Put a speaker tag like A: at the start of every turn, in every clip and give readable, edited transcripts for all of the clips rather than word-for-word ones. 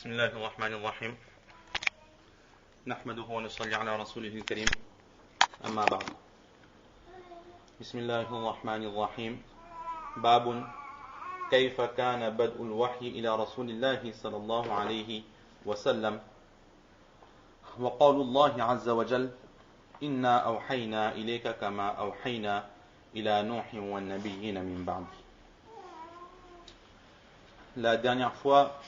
A: بسم الله الرحمن الرحيم نحمده ونصلي على رسوله الكريم أما بعد بسم الله الرحمن الرحيم باب كيف كان بدء الوحي إلى رسول الله صلى الله عليه وسلم وقول الله عز وجل إنا أوحينا إليك كما أوحينا إلى نوح والنبيين من بعد. La dernière fois,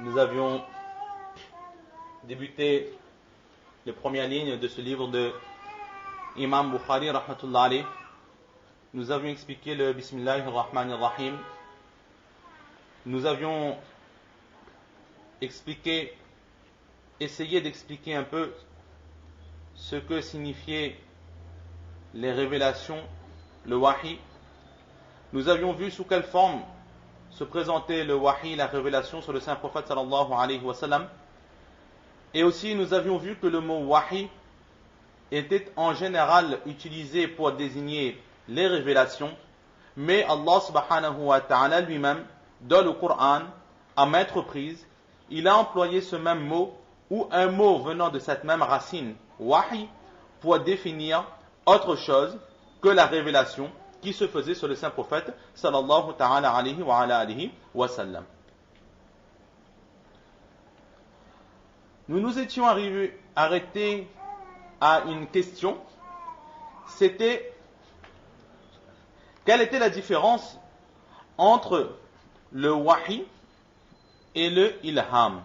A: nous avions débuté les premières lignes de ce livre de Imam Bukhari rahmatullah alayh. Nous avions expliqué le Bismillahir Rahmanir Rahim. Nous avions essayé d'expliquer un peu ce que signifiaient les révélations, le wahi. Nous avions vu sous quelle forme se présentait le wahi, la révélation sur le saint prophète sallallahu alayhi wa sallam. Et aussi nous avions vu que le mot wahi était en général utilisé pour désigner les révélations, mais Allah subhanahu wa ta'ala lui-même, dans le Coran, à maintes reprises, il a employé ce même mot ou un mot venant de cette même racine, wahi, pour définir autre chose que la révélation qui se faisait sur le saint prophète sallallahu ta'ala alayhi wa ala alihi wa sallam. Nous nous étions arrêtés à une question, c'était quelle était la différence entre le wahi et le ilham.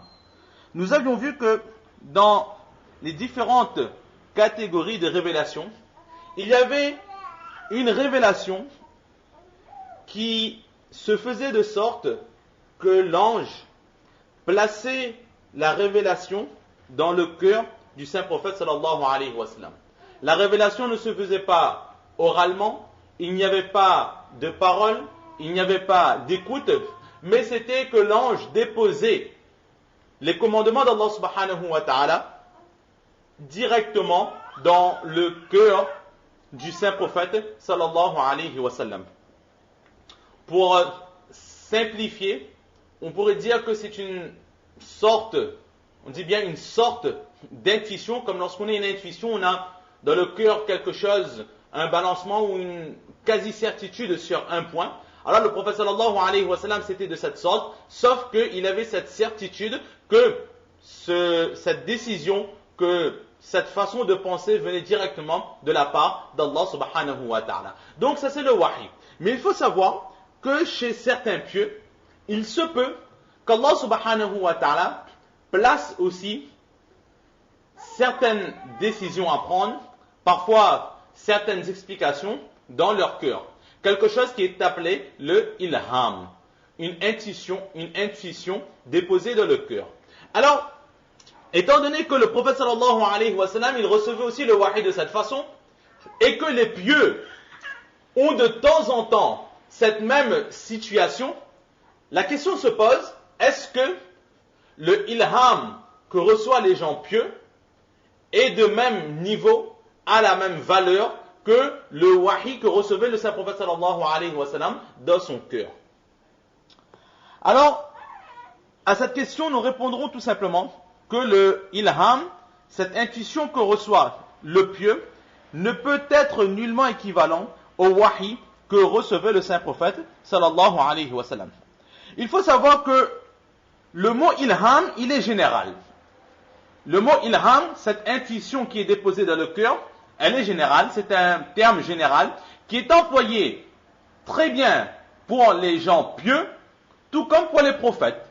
A: Nous avions vu que dans les différentes catégories de révélations, il y avait une révélation qui se faisait de sorte que l'ange plaçait la révélation dans le cœur du saint prophète sallallahu alayhi wa sallam. La révélation ne se faisait pas oralement, il n'y avait pas de parole, il n'y avait pas d'écoute, mais c'était que l'ange déposait les commandements d'Allah subhanahu wa ta'ala directement dans le cœur du saint prophète sallallahu alayhi wa sallam. Pour simplifier, on pourrait dire que c'est une sorte, on dit bien une sorte d'intuition, comme lorsqu'on a une intuition, on a dans le cœur quelque chose, un balancement ou une quasi-certitude sur un point. Alors le prophète sallallahu alayhi wa sallam c'était de cette sorte, sauf qu'il avait cette certitude que cette décision, que cette façon de penser venait directement de la part d'Allah subhanahu wa ta'ala. Donc ça c'est le wahi. Mais il faut savoir que chez certains pieux, il se peut qu'Allah subhanahu wa ta'ala place aussi certaines décisions à prendre, parfois certaines explications dans leur cœur. Quelque chose qui est appelé le ilham, une intuition déposée dans le cœur. Alors, étant donné que le prophète sallallahu alayhi wa sallam, il recevait aussi le wahi de cette façon, et que les pieux ont de temps en temps cette même situation, la question se pose, est-ce que le ilham que reçoivent les gens pieux est de même niveau, a la même valeur que le wahi que recevait le saint prophète sallallahu alayhi wa sallam dans son cœur? Alors, à cette question, nous répondrons tout simplement que le ilham, cette intuition que reçoit le pieux, ne peut être nullement équivalent au wahi que recevait le saint prophète sallallahu alayhi wa sallam. Il faut savoir que le mot ilham, il est général. Le mot ilham, cette intuition qui est déposée dans le cœur, elle est générale, c'est un terme général qui est employé très bien pour les gens pieux, tout comme pour les prophètes.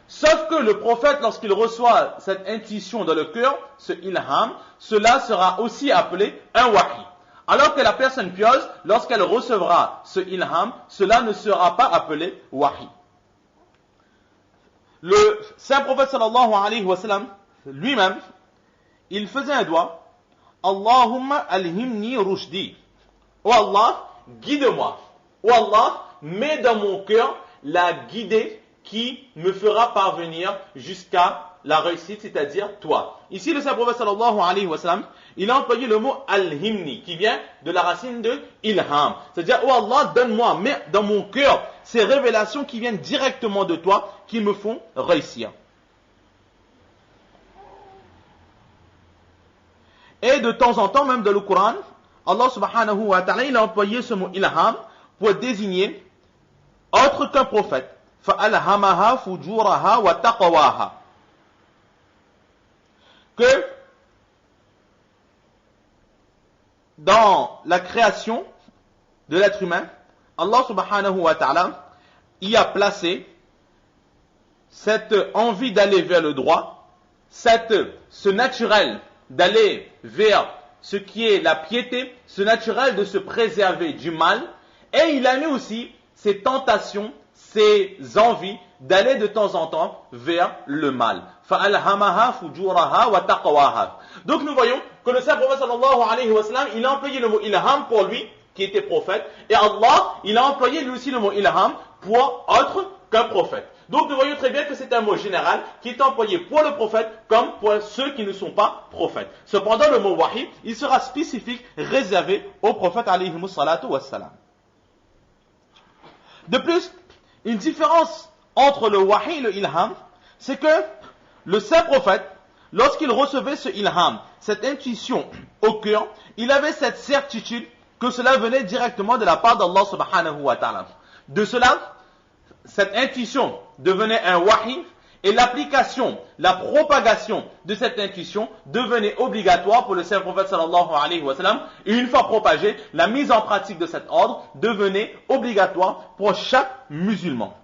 A: Sauf que le prophète, lorsqu'il reçoit cette intuition dans le cœur, ce ilham, cela sera aussi appelé un wahi. Alors que la personne pieuse, lorsqu'elle recevra ce ilham, cela ne sera pas appelé wahi. Le saint prophète sallallahu alayhi wa sallam, lui-même, il faisait un doigt, Allahumma alhimni rushdi. Oh Allah, guide-moi. Oh Allah, mets dans mon cœur la guidée qui me fera parvenir jusqu'à la réussite, c'est-à-dire toi. Ici, le Saint-Prophète sallallahu alayhi wa sallam, il a employé le mot al-himni, qui vient de la racine de ilham. C'est-à-dire, oh Allah, donne-moi, mets dans mon cœur ces révélations qui viennent directement de toi, qui me font réussir. Et de temps en temps, même dans le Coran, Allah subhanahu wa ta'ala, il a employé ce mot ilham pour désigner autre qu'un prophète. فَأَلْهَمَهَا فُجُورَهَا وَتَقْوَاهَا. Que dans la création de l'être humain, Allah subhanahu wa ta'ala y a placé cette envie d'aller vers le droit, ce naturel d'aller vers ce qui est la piété, ce naturel de se préserver du mal, et il a mis aussi ces tentations, ces envies d'aller de temps en temps vers le mal. فَأَلْهَمَهَا فُجُورَهَا وَتَقْوَاهَا. Donc nous voyons que le Saint-Prophète sallallahu alayhi wa sallam, il a employé le mot ilham pour lui, qui était prophète, et Allah, il a employé lui aussi le mot ilham pour autre qu'un prophète. Donc nous voyons très bien que c'est un mot général qui est employé pour le prophète comme pour ceux qui ne sont pas prophètes. Cependant, le mot wahi, il sera spécifique, réservé au prophète alayhi salatu wassalam. De plus, une différence entre le wahi et le ilham, c'est que le saint prophète, lorsqu'il recevait ce ilham, cette intuition au cœur, il avait cette certitude que cela venait directement de la part d'Allah subhanahu wa ta'ala. De cela, cette intuition devenait un wahi et l'application, la propagation de cette intuition devenait obligatoire pour le saint prophète sallallahu alayhi wa sallam. Et une fois propagée, la mise en pratique de cet ordre devenait obligatoire pour chaque musulman.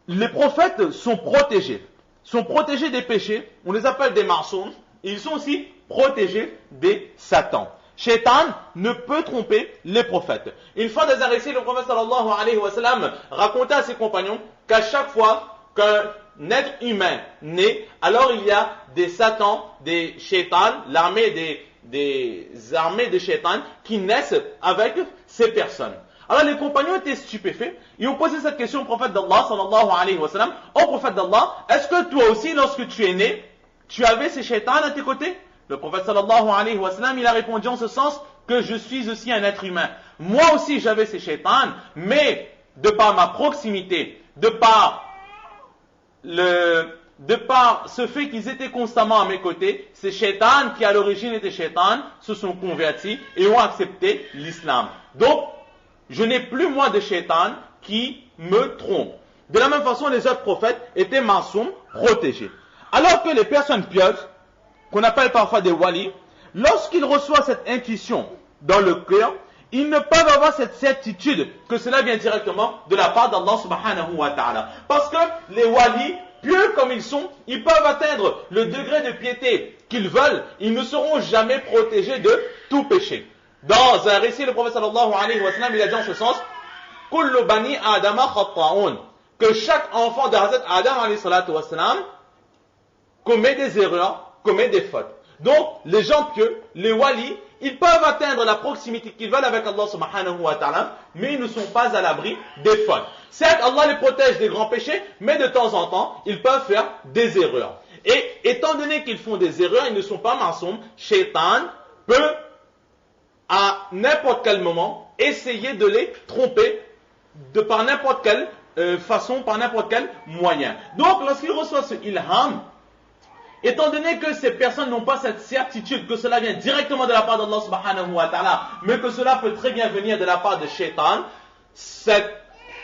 A: Les prophètes sont protégés des péchés, on les appelle des masoums, et ils sont aussi protégés des satans. Shaitan ne peut tromper les prophètes. Une fois dans un récit, le prophète sallallahu alayhi wa sallam racontait à ses compagnons qu'à chaque fois qu'un être humain naît, alors il y a des satans, des shaitans, l'armée des armées de shaitan qui naissent avec ces personnes. Alors les compagnons étaient stupéfaits, ils ont posé cette question au prophète d'Allah sallallahu alayhi wa sallam. Ô prophète d'Allah, est-ce que toi aussi lorsque tu es né, tu avais ces shaitans à tes côtés? Le prophète sallallahu alayhi wa sallam, il a répondu en ce sens que je suis aussi un être humain. Moi aussi j'avais ces shaitans, mais de par ma proximité, de par ce fait qu'ils étaient constamment à mes côtés, ces shaitans qui à l'origine étaient shaitans se sont convertis et ont accepté l'islam. Donc, je n'ai plus moi de shaitans qui me trompent. De la même façon, les autres prophètes étaient masoums, protégés. Alors que les personnes pieuses, qu'on appelle parfois des walis, lorsqu'ils reçoivent cette intuition dans le cœur, ils ne peuvent avoir cette certitude que cela vient directement de la part d'Allah subhanahu wa ta'ala. Parce que les walis, pieux comme ils sont, ils peuvent atteindre le degré de piété qu'ils veulent, ils ne seront jamais protégés de tout péché. Dans un récit, le prophète sallallahu alayhi wa sallam, il a dit en ce sens, Kullu bani Adama khatta'un, que chaque enfant de Hazrat Adam alayhi salatu wa sallam commet des erreurs, commet des fautes. Donc, les gens pieux, les walis, ils peuvent atteindre la proximité qu'ils veulent avec Allah subhanahu wa ta'ala, mais ils ne sont pas à l'abri des fautes. Certes, Allah les protège des grands péchés, mais de temps en temps, ils peuvent faire des erreurs. Et étant donné qu'ils font des erreurs, ils ne sont pas maçons, Shaitan peut, à n'importe quel moment, essayer de les tromper par n'importe quelle façon, par n'importe quel moyen. Donc, lorsqu'ils reçoivent ce ilham, étant donné que ces personnes n'ont pas cette certitude que cela vient directement de la part d'Allah subhanahu wa ta'ala, mais que cela peut très bien venir de la part de Shaitan, cette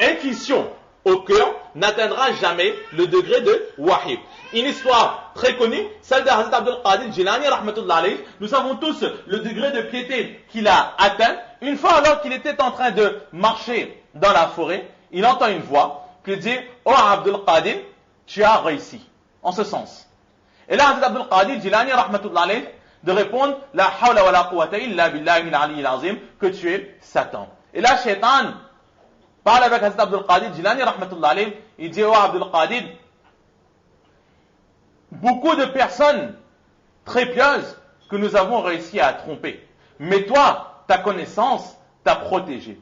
A: intuition au cœur n'atteindra jamais le degré de wahi. Une histoire très connue, celle de Hazrat Abdul Qadir Jilani rahmatullah alayh. Nous savons tous le degré de piété qu'il a atteint. Une fois alors qu'il était en train de marcher dans la forêt, il entend une voix qui dit « Oh Abdul Qadir, tu as réussi » en ce sens. Et là, Hazrat Abdul Qadir Jilani rahmatullah alayh de répondre « La hawla wa la quwwata illa billahi al-ali al-azim » que tu es Satan. Et là, Shaitan parle avec Hazrat Abdul Qadir Jilani rahmatullah alayh, il dit « Oh Abdul Qadir, beaucoup de personnes très pieuses que nous avons réussi à tromper. Mais toi, ta connaissance t'a protégé. »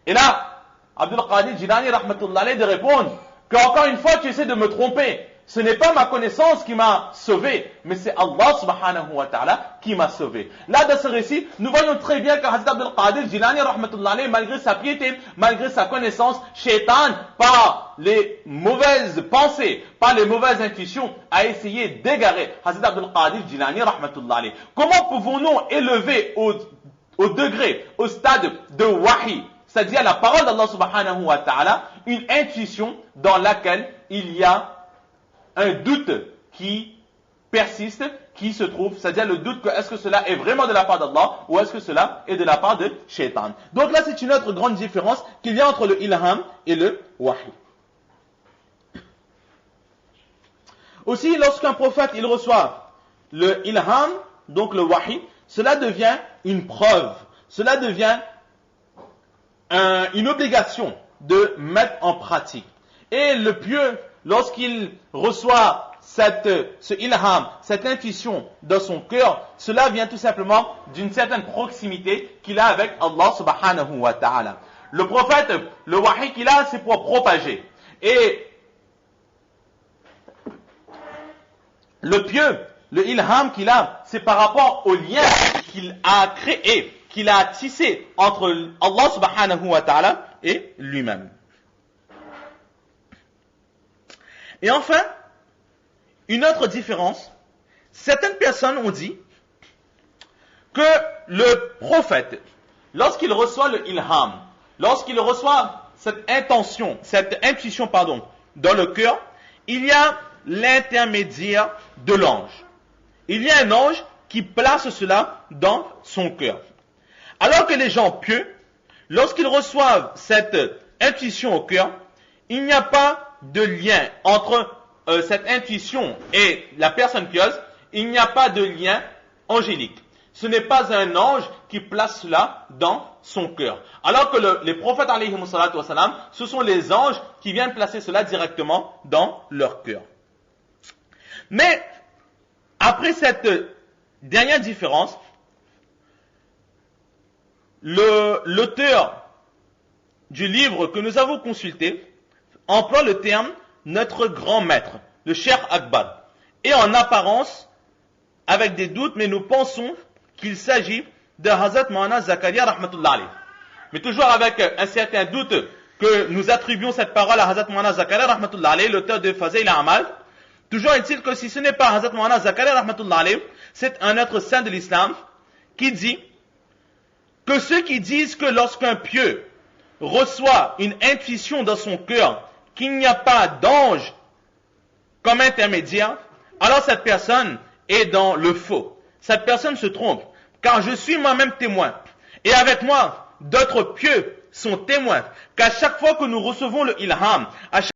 A: Et là, Abdul Qadir Jilani rahmatullah alayh de répondre qu'encore une fois tu essaies de me tromper. Ce n'est pas ma connaissance qui m'a sauvé, mais c'est Allah subhanahu wa ta'ala qui m'a sauvé. Là, dans ce récit, nous voyons très bien que Hazrat Abdul Qadir Jilani, rahmatullah alayhi, malgré sa piété, malgré sa connaissance, Shaitan, par les mauvaises pensées, par les mauvaises intuitions, a essayé d'égarer Hazrat Abdul Qadir Jilani, rahmatullah alayhi. Comment pouvons-nous élever au degré, au stade de wahi, c'est-à-dire la parole d'Allah subhanahu wa ta'ala, une intuition dans laquelle il y a un doute qui persiste, qui se trouve, c'est-à-dire le doute que est-ce que cela est vraiment de la part d'Allah ou est-ce que cela est de la part de Shaitan. Donc là, c'est une autre grande différence qu'il y a entre le ilham et le wahi. Aussi, lorsqu'un prophète il reçoit le ilham, donc le wahi, cela devient une preuve, cela devient une obligation de mettre en pratique. Et le pieux, lorsqu'il reçoit ce ilham, cette intuition dans son cœur, cela vient tout simplement d'une certaine proximité qu'il a avec Allah subhanahu wa ta'ala. Le prophète, le wahi qu'il a, c'est pour propager. Et le pieux, le ilham qu'il a, c'est par rapport au lien qu'il a créé, qu'il a tissé entre Allah subhanahu wa ta'ala et lui-même. Et enfin, une autre différence, certaines personnes ont dit que le prophète, lorsqu'il reçoit le ilham, lorsqu'il reçoit cette intuition, dans le cœur, il y a l'intermédiaire de l'ange. Il y a un ange qui place cela dans son cœur. Alors que les gens pieux, lorsqu'ils reçoivent cette intuition au cœur, il n'y a pas de lien entre cette intuition et la personne pieuse, il n'y a pas de lien angélique. Ce n'est pas un ange qui place cela dans son cœur. Alors que les prophètes, alayhimu salatu wa salam, ce sont les anges qui viennent placer cela directement dans leur cœur. Mais, après cette dernière différence, l'auteur du livre que nous avons consulté emploie le terme notre grand maître, le Cheikh Akbar. Et en apparence, avec des doutes, mais nous pensons qu'il s'agit de Hazrat Maulana Zakaria rahmatullah alayhi. Mais toujours avec un certain doute que nous attribuons cette parole à Hazrat Maulana Zakaria rahmatullah alayhi, l'auteur de Fazail al-Amal. Toujours est-il que si ce n'est pas Hazrat Maulana Zakaria rahmatullah alayhi, c'est un autre saint de l'islam qui dit que ceux qui disent que lorsqu'un pieux reçoit une intuition dans son cœur qu'il n'y a pas d'ange comme intermédiaire, alors cette personne est dans le faux. Cette personne se trompe, car je suis moi-même témoin. Et avec moi, d'autres pieux sont témoins qu'à chaque fois que nous recevons le ilham, à chaque